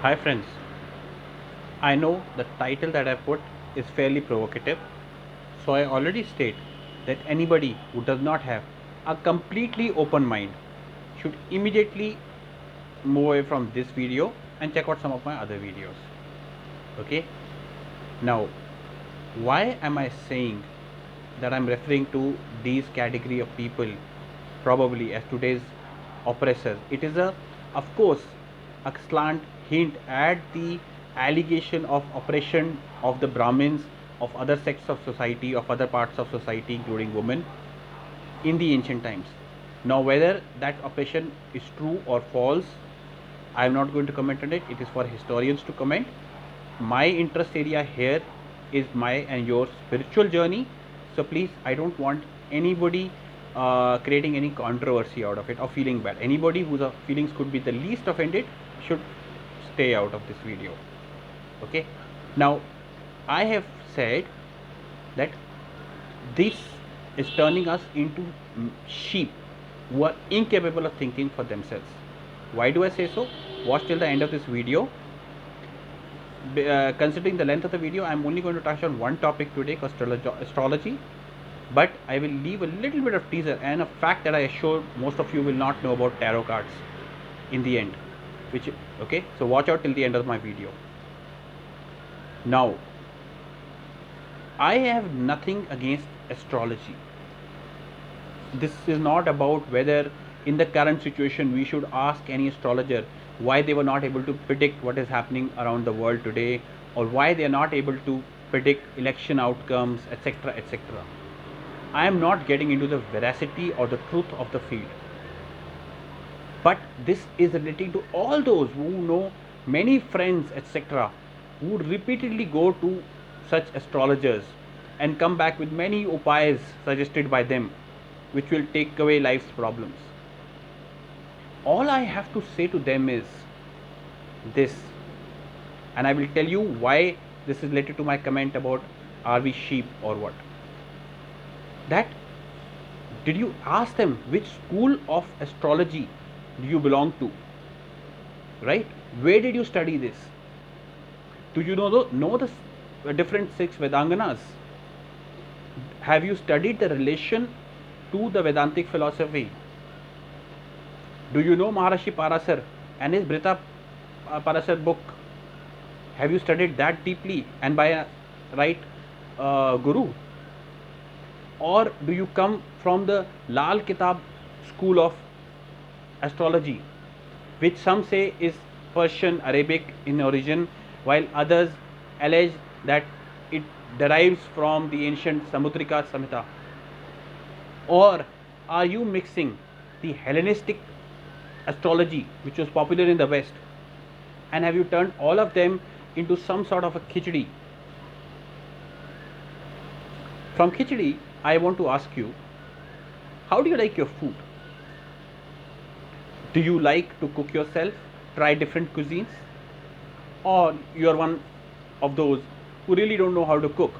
Hi friends, I know the title that I put is fairly provocative, so I already state that anybody who does not have a completely open mind should immediately move away from this video and check out some of my other videos. Okay, now why am I saying that I'm referring to these category of people probably as today's oppressors? It is of course, a slant hint at the allegation of oppression of the Brahmins, of other sects of society, of other parts of society, including women, in the ancient times. Now, whether that oppression is true or false, I am not going to comment on it. It is for historians to comment. My interest area here is my and your spiritual journey. So please, I don't want anybody creating any controversy out of it or feeling bad. Anybody whose feelings could be the least offended should stay out of this video. Okay. Now, I have said that this is turning us into sheep who are incapable of thinking for themselves. Why do I say so? Watch till the end of this video. Considering the length of the video, I am only going to touch on one topic today, astrology. But I will leave a little bit of teaser and a fact that I assure most of you will not know about tarot cards in the end. Okay, so watch out till the end of my video. Now, I have nothing against astrology. This is not about whether in the current situation we should ask any astrologer why they were not able to predict what is happening around the world today, or why they are not able to predict election outcomes, etc., etc. I am not getting into the veracity or the truth of the field, but this is relating to all those who know many friends, etc., who repeatedly go to such astrologers and come back with many upays suggested by them, which will take away life's problems. All I have to say to them is this, and I will tell you why this is related to my comment about are we sheep or what. That, did you ask them which school of astrology do you belong to? Right? Where did you study this? Do you know the different six Vedanganas? Have you studied the relation to the Vedantic philosophy? Do you know Maharishi Parasar and his Brita Parasar book? Have you studied that deeply and by a right guru? Or do you come from the Lal Kitab school of astrology, which some say is Persian Arabic in origin, while others allege that it derives from the ancient Samudraka Samhita? Or are you mixing the Hellenistic astrology, which was popular in the West, and have you turned all of them into some sort of a khichdi? From khichdi, I want to ask you, how do you like your food? Do you like to cook yourself, try different cuisines? Or you are one of those who really don't know how to cook,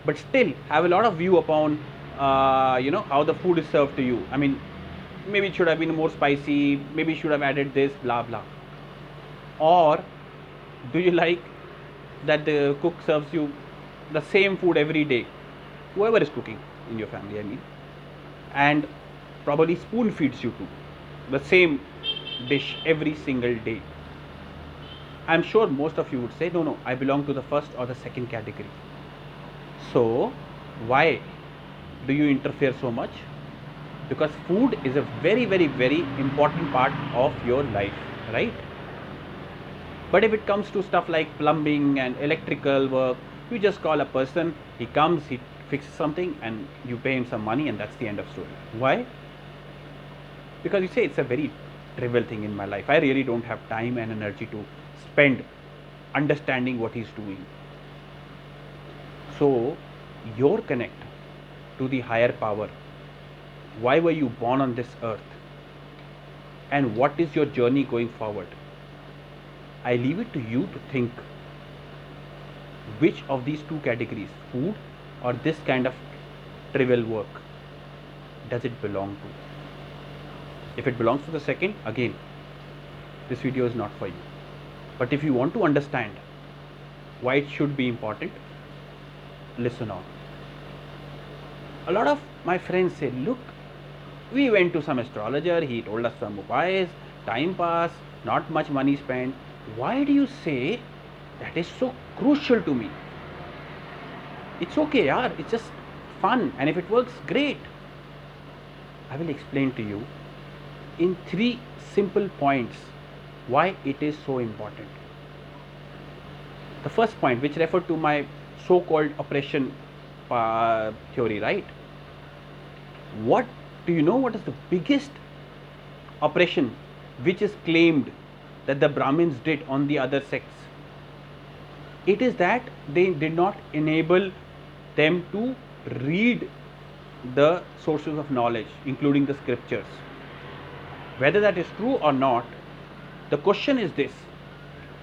but still have a lot of view upon how the food is served to you? I mean, maybe it should have been more spicy, maybe should have added this, blah blah. Or do you like that the cook serves you the same food every day, whoever is cooking in your family, I mean, and probably spoon feeds you too the same dish every single day? I'm sure most of you would say, no, I belong to the first or the second category. So, why do you interfere so much? Because food is a very, very, very important part of your life, right? But if it comes to stuff like plumbing and electrical work, you just call a person, he comes, he fixes something, and you pay him some money, and that's the end of story. Why? Because you say it's a very trivial thing in my life. I really don't have time and energy to spend understanding what he's doing. So, your connect to the higher power. Why were you born on this earth? And what is your journey going forward? I leave it to you to think which of these two categories, food or this kind of trivial work, does it belong to? If it belongs to the second, again, this video is not for you. But if you want to understand why it should be important, listen on. A lot of my friends say, look, we went to some astrologer, he told us some upayas, time pass, not much money spent. Why do you say that is so crucial to me? It's okay, yaar, it's just fun, and if it works, great. I will explain to you in 3 simple points why it is so important. The first point, which referred to my so-called oppression theory, right? What do you know? What is the biggest oppression which is claimed that the Brahmins did on the other sects? It is that they did not enable them to read the sources of knowledge, including the scriptures. Whether that is true or not, the question is this: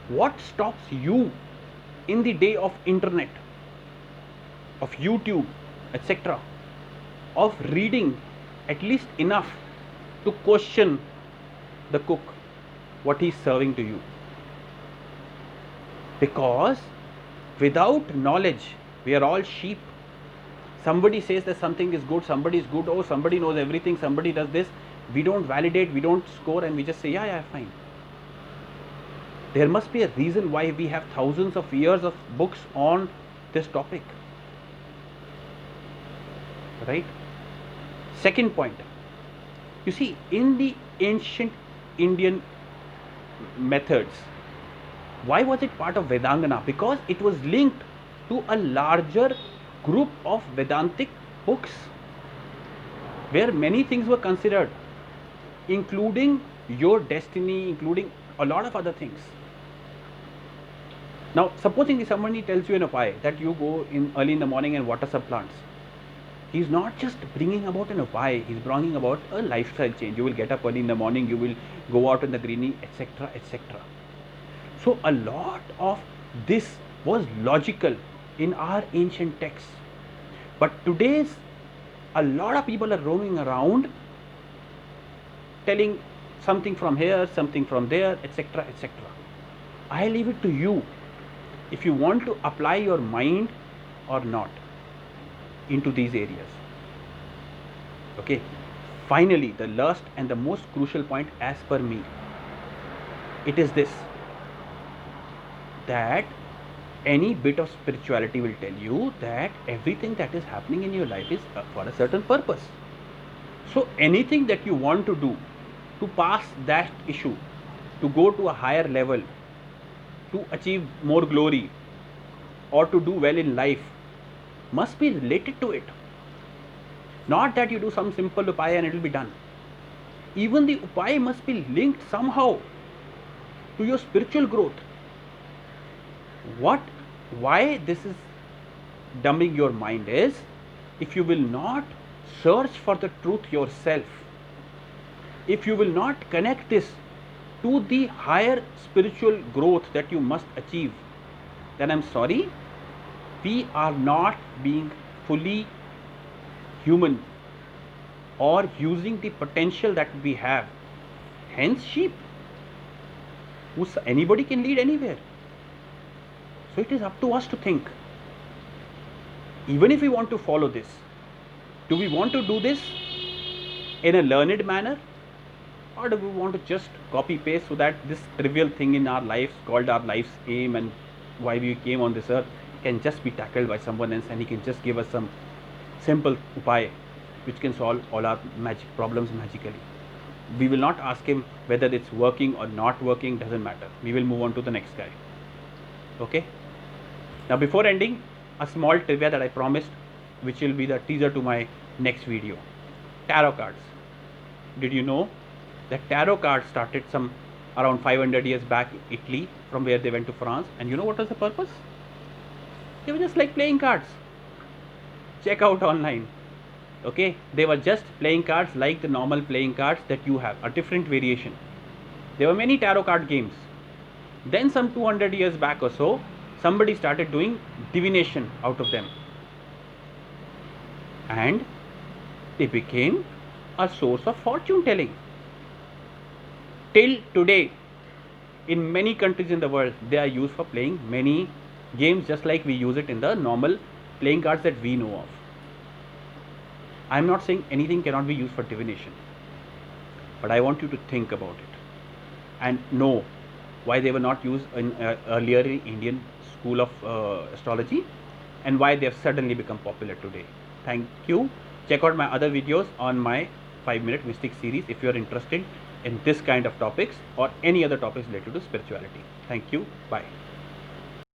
what stops you in the day of internet, of YouTube, etc., of reading at least enough to question the cook, what he's serving to you? Because without knowledge, we are all sheep. Somebody says that something is good, somebody is good, oh, somebody knows everything, somebody does this. We don't validate, we don't score, and we just say, yeah, fine. There must be a reason why we have thousands of years of books on this topic. Right? Second point. You see, in the ancient Indian methods, why was it part of Vedangana? Because it was linked to a larger group of Vedantic books where many things were considered, including your destiny, including a lot of other things. Now, supposing somebody tells you an upaya that you go in early in the morning and water some plants. He's not just bringing about an upaya, he's bringing about a lifestyle change. You will get up early in the morning, you will go out in the greenery, etc., etc. So, a lot of this was logical in our ancient texts. But today's, a lot of people are roaming around telling something from here, something from there, etc., etc. I leave it to you if you want to apply your mind or not into these areas. Okay. Finally, the last and the most crucial point as per me, it is this, that any bit of spirituality will tell you that everything that is happening in your life is for a certain purpose. So anything that you want to do to pass that issue, to go to a higher level, to achieve more glory, or to do well in life, must be related to it. Not that you do some simple upaya and it will be done. Even the upaya must be linked somehow to your spiritual growth. Why this is dumbing your mind is, if you will not search for the truth yourself, if you will not connect this to the higher spiritual growth that you must achieve, then I'm sorry, we are not being fully human or using the potential that we have. Hence, sheep. Anybody can lead anywhere. So it is up to us to think. Even if we want to follow this, do we want to do this in a learned manner, or do we want to just copy paste so that this trivial thing in our lives called our life's aim and why we came on this earth can just be tackled by someone else, and he can just give us some simple upaya which can solve all our problems magically. We will not ask him whether it's working or not working, doesn't matter. We will move on to the next guy. Okay. Now, before ending, a small trivia that I promised, which will be the teaser to my next video. Tarot cards. Did you know that tarot cards started some around 500 years back in Italy, from where they went to France? And you know what was the purpose? They were just like playing cards. Check out online. Okay, they were just playing cards like the normal playing cards that you have, a different variation. There were many tarot card games. Then some 200 years back or so, somebody started doing divination out of them, and they became a source of fortune telling. Till today, In many countries in the world, they are used for playing many games, just like we use it in the normal playing cards that we know of. I'm not saying anything cannot be used for divination, but I want you to think about it and know why they were not used in earlier in Indian school of astrology, and why they have suddenly become popular today. Thank you. Check out my other videos on my 5-minute mystic series if you are interested in this kind of topics or any other topics related to spirituality. Thank you. Bye.